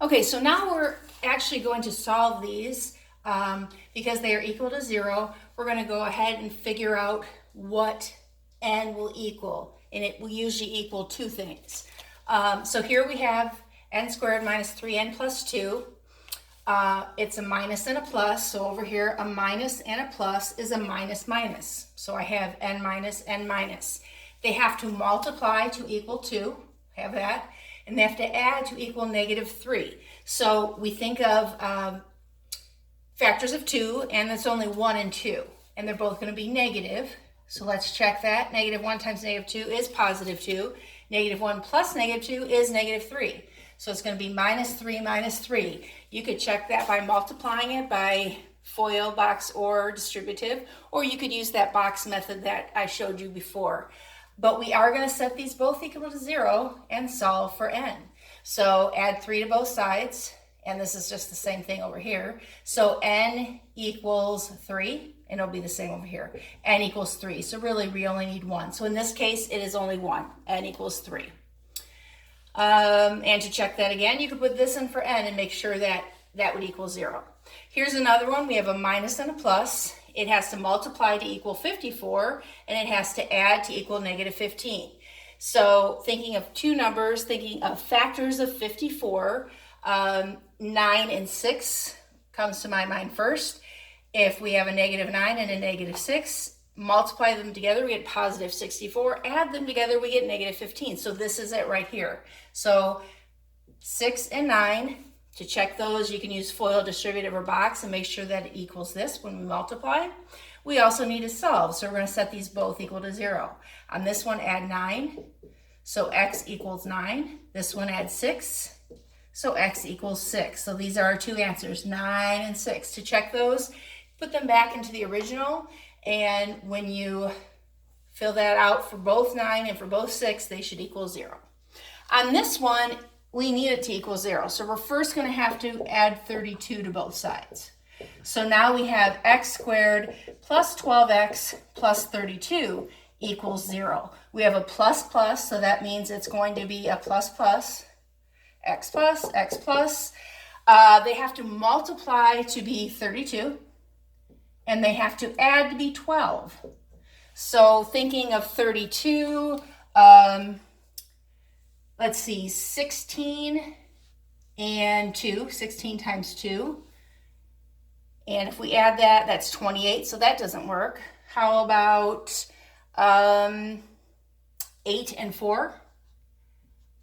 Okay, so now we're actually going to solve these because they are equal to 0. We're going to go ahead and figure out what n will equal, and it will usually equal two things. So here we have n squared minus 3n plus 2. It's a minus and a plus, so over here a minus and a plus is a minus minus. So I have n minus n minus. They have to multiply to equal 2, have that, and they have to add to equal negative 3. So we think of factors of 2, and it's only 1 and 2, and they're both going to be negative. So let's check that. Negative 1 times negative 2 is positive 2. Negative 1 plus negative 2 is negative 3. So it's going to be minus 3 minus 3. You could check that by multiplying it by FOIL, box, or distributive, or you could use that box method that I showed you before. But we are going to set these both equal to 0 and solve for n. So add 3 to both sides, and this is just the same thing over here. So n equals 3, and it'll be the same over here. N equals 3, so really we only need 1. So in this case, it is only 1. N equals 3. And to check that again, you could put this in for n and make sure that that would equal 0. Here's another one. We have a minus and a plus. It has to multiply to equal 54, and it has to add to equal negative 15. So thinking of two numbers, thinking of factors of 54, 9 and 6 comes to my mind first. If we have a negative 9 and a negative 6, multiply them together, we get positive 64. Add them together, we get negative 15. So this is it right here. So 6 and 9, to check those, you can use FOIL, distributive, or box and make sure that it equals this when we multiply. We also need to solve, so we're going to set these both equal to 0. On this one, add 9, so x equals 9. This one, add 6, so x equals 6. So these are our two answers, 9 and 6. To check those, put them back into the original, and when you fill that out for both 9 and for both 6, they should equal 0. On this one, we need it to equal 0. So we're first going to have to add 32 to both sides. So now we have x squared plus 12x plus 32 equals 0. We have a plus plus, so that means it's going to be a plus plus, x plus, x plus. They have to multiply to be 32, and they have to add to be 12. So thinking of 32, let's see, 16 and 2, 16 times 2. And if we add that, that's 28, so that doesn't work. How about 8 and 4?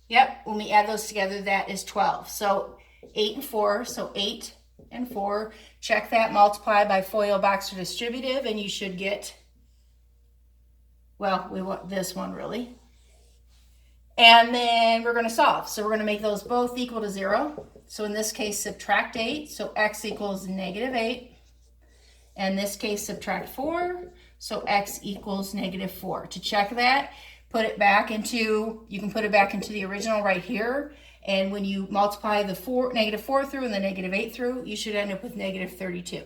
Yep, when we add those together, that is 12. So 8 and 4, so 8 and 4. Check that, multiply by FOIL, box, or distributive, and you should get, well, we want this one really. And then we're going to solve. So we're going to make those both equal to 0. So in this case, subtract 8. So x equals negative 8. And in this case, subtract 4. So x equals negative 4. To check that, put it back into, you can put it back into the original right here. And when you multiply the negative 4 through and the negative 8 through, you should end up with negative 32.